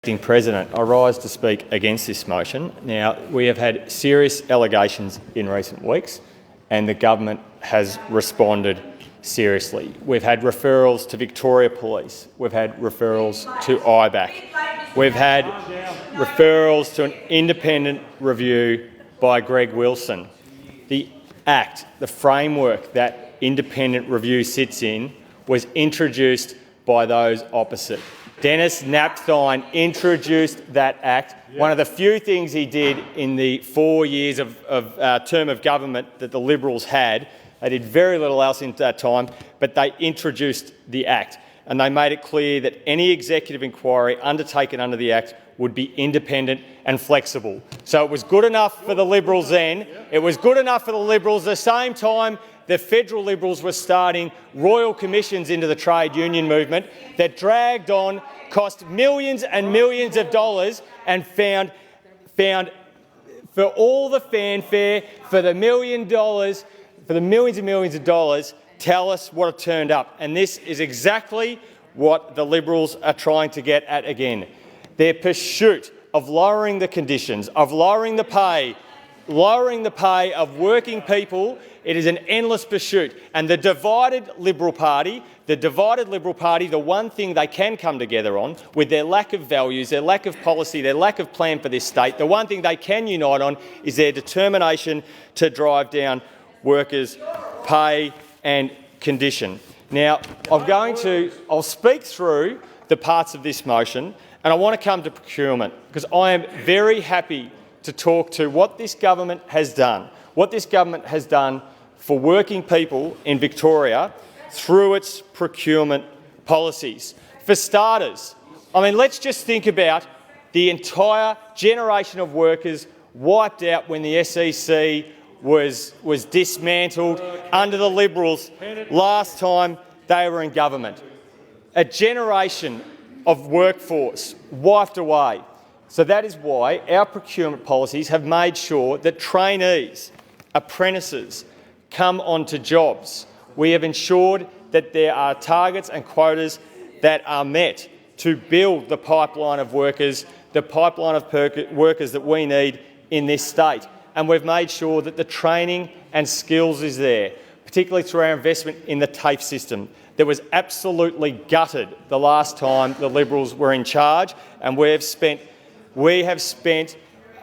President, I rise to speak against this motion. Now, we have had serious allegations in recent weeks and the government has responded seriously. We've had referrals to Victoria Police. We've had referrals to IBAC. We've had referrals to an independent review by Greg Wilson. The Act, the framework that independent review sits in, was introduced by those opposite. Denis Napthine introduced that Act. One of the few things he did in the 4 years of term of government that the Liberals had. They did very little else in that time, but they introduced the Act, and they made it clear that any executive inquiry undertaken under the Act would be independent and flexible. So it was good enough for the Liberals then. It was good enough for the Liberals. At the same time, the federal Liberals were starting royal commissions into the trade union movement that dragged on, cost millions and millions of dollars, and found for all the fanfare, for the millions and millions of dollars, tell us what it turned up. And this is exactly what the Liberals are trying to get at again. Their pursuit of lowering the conditions, of lowering the pay of working people, it is an endless pursuit. And the divided Liberal Party, the one thing they can come together on, with their lack of values, their lack of policy, their lack of plan for this state, the one thing they can unite on is their determination to drive down workers' pay and condition. Now, I'll speak through the parts of this motion, and I want to come to procurement, because I am very happy to talk to what this government has done for working people in Victoria through its procurement policies. For starters, let's just think about the entire generation of workers wiped out when the SEC was dismantled under the Liberals last time they were in government. A generation of workforce wiped away. So that is why our procurement policies have made sure that trainees, apprentices come onto jobs. We have ensured that there are targets and quotas that are met to build the pipeline of workers, that we need in this state. And we've made sure that the training and skills is there, particularly through our investment in the TAFE system that was absolutely gutted the last time the Liberals were in charge, and we have spent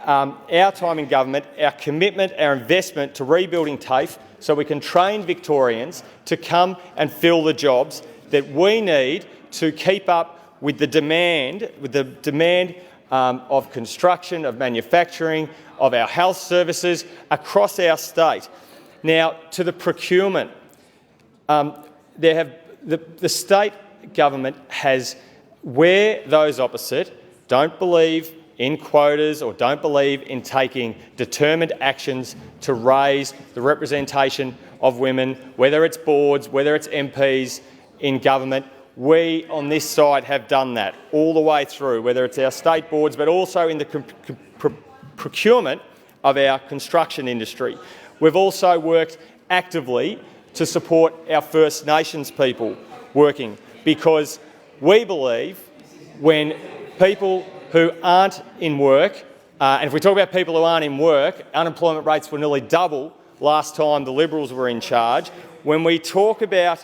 our time in government, our commitment, our investment to rebuilding TAFE so we can train Victorians to come and fill the jobs that we need to keep up with the demand, of construction, of manufacturing, of our health services across our state. Now, to the procurement, the state government has, where those opposite don't believe in quotas or don't believe in taking determined actions to raise the representation of women, whether it's boards, whether it's MPs in government, we on this side have done that all the way through, whether it's our state boards but also in the procurement of our construction industry. We've also worked actively to support our First Nations people working, because we believe when people who aren't in work, and if we talk about people who aren't in work, unemployment rates were nearly double last time the Liberals were in charge. When we talk about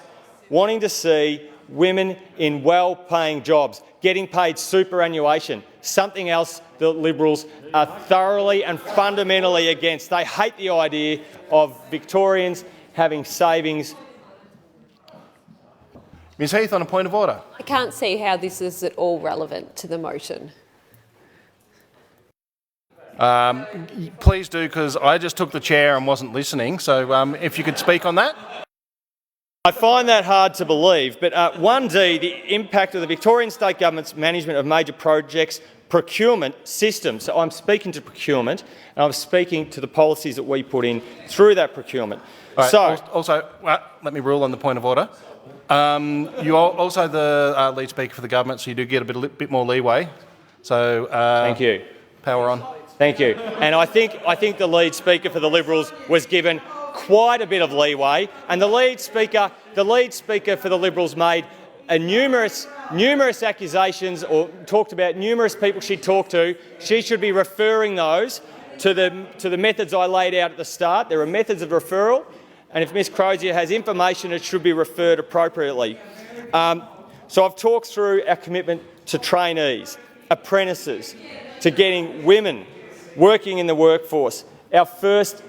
wanting to see women in well-paying jobs getting paid superannuation, something else the Liberals are thoroughly and fundamentally against. They hate the idea of Victorians having savings. Ms Heath, on a point of order. I can't see how this is at all relevant to the motion. Please do, because I just took the chair and wasn't listening. So if you could speak on that. I find that hard to believe, but 1D, the impact of the Victorian State Government's management of major projects procurement system. So I'm speaking to procurement, and I'm speaking to the policies that we put in through that procurement. Right. So, also, let me rule on the point of order. You are also the lead speaker for the government, so you do get a bit more leeway. So thank you. Power on. Thank you. And I think the lead speaker for the Liberals was given quite a bit of leeway, and the lead speaker for the Liberals made numerous numerous accusations or talked about numerous people she talked to. She should be referring those to the methods I laid out at the start. There are methods of referral, and if Ms Crozier has information, it should be referred appropriately. So I've talked through our commitment to trainees, apprentices, to getting women working in the workforce, our First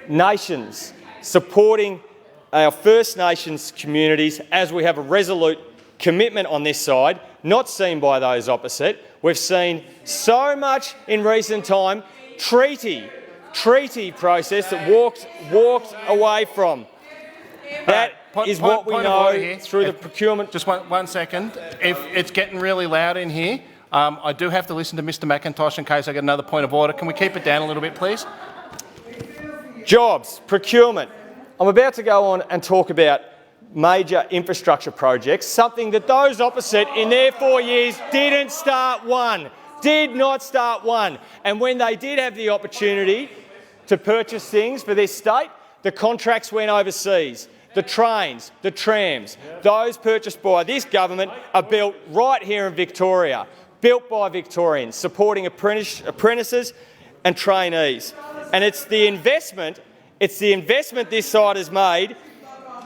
Nations, supporting our First Nations communities as we have a resolute commitment on this side, not seen by those opposite. We've seen so much in recent time, treaty process that walked away from. That is what we know through the procurement. Just one second. If it's getting really loud in here, I do have to listen to Mr McIntosh in case I get another point of order. Can we keep it down a little bit, please? Jobs, procurement. I'm about to go on and talk about major infrastructure projects, something that those opposite in their 4 years did not start one. And when they did have the opportunity to purchase things for this state, the contracts went overseas. The trains, the trams, those purchased by this government are built right here in Victoria, built by Victorians, supporting apprentices and trainees. And it's the investment this side has made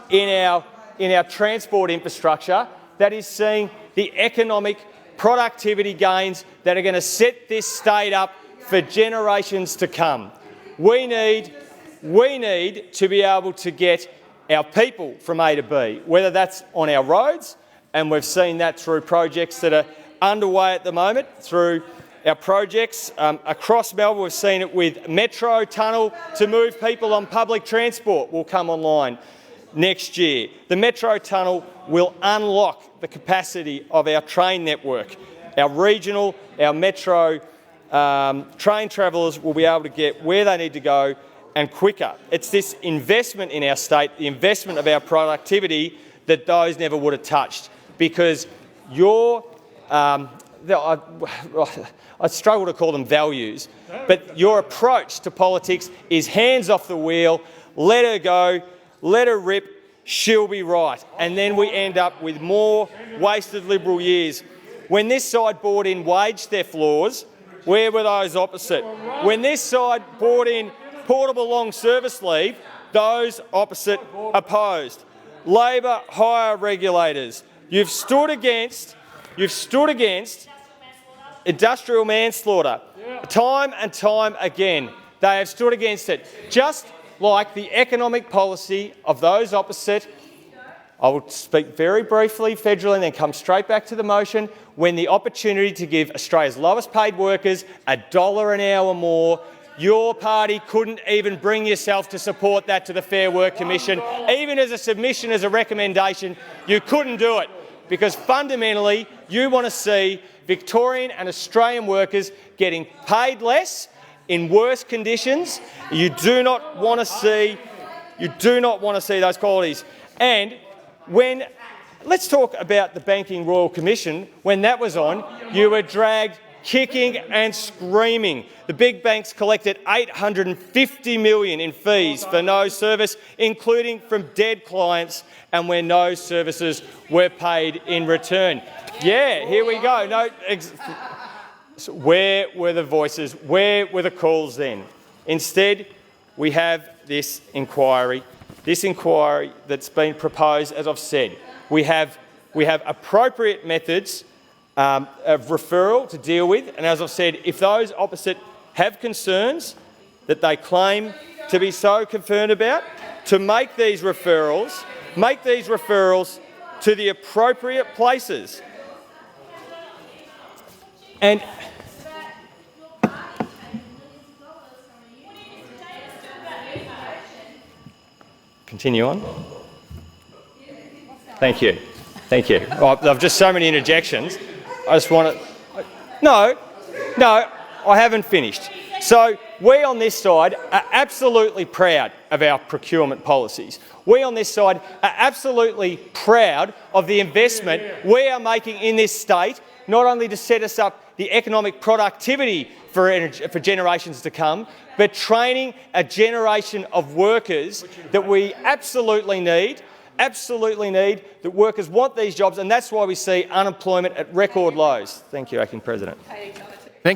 in our transport infrastructure that is seeing the economic productivity gains that are going to set this state up for generations to come. We need to be able to get our people from A to B, whether that's on our roads, and we've seen that through projects that are underway at the moment, through our projects across Melbourne. We've seen it with Metro Tunnel to move people on public transport will come online next year. The Metro Tunnel will unlock the capacity of our train network. Our regional, our metro train travellers will be able to get where they need to go and quicker. It's this investment in our state, the investment of our productivity, that those never would have touched, because I struggle to call them values, but your approach to politics is hands off the wheel, let her go, let her rip, she'll be right. And then we end up with more wasted Liberal years. When this side brought in wage theft laws, where were those opposite? When this side brought in portable long service leave, those opposite opposed. Labor hire regulators. You've stood against industrial manslaughter time and time again. They have stood against it. Just like the economic policy of those opposite. I will speak very briefly federally and then come straight back to the motion. When the opportunity to give Australia's lowest paid workers $1 an hour more, your party couldn't even bring yourself to support that to the Fair Work Commission. Even as a submission, as a recommendation, you couldn't do it, because fundamentally you want to see Victorian and Australian workers getting paid less in worse conditions. You do not want to see those qualities. And let's talk about the Banking Royal Commission. When that was on, you were dragged kicking and screaming. The big banks collected $850 million in fees for no service, including from dead clients, and where no services were paid in return. Yeah, here we go. So where were the voices? Where were the calls then? Instead, we have this inquiry that's been proposed. As I've said, we have appropriate methods of referral to deal with, and as I've said, if those opposite have concerns that they claim to be so concerned about, to make these referrals to the appropriate places. And continue on. Thank you. Oh, I've just so many interjections. I just want to... No, I haven't finished. So we on this side are absolutely proud of our procurement policies. We on this side are absolutely proud of the investment we are making in this state, not only to set us up the economic productivity for generations to come, but training a generation of workers that we absolutely need absolutely need, that workers want these jobs, and that's why we see unemployment at record lows. Thank you, Acting President.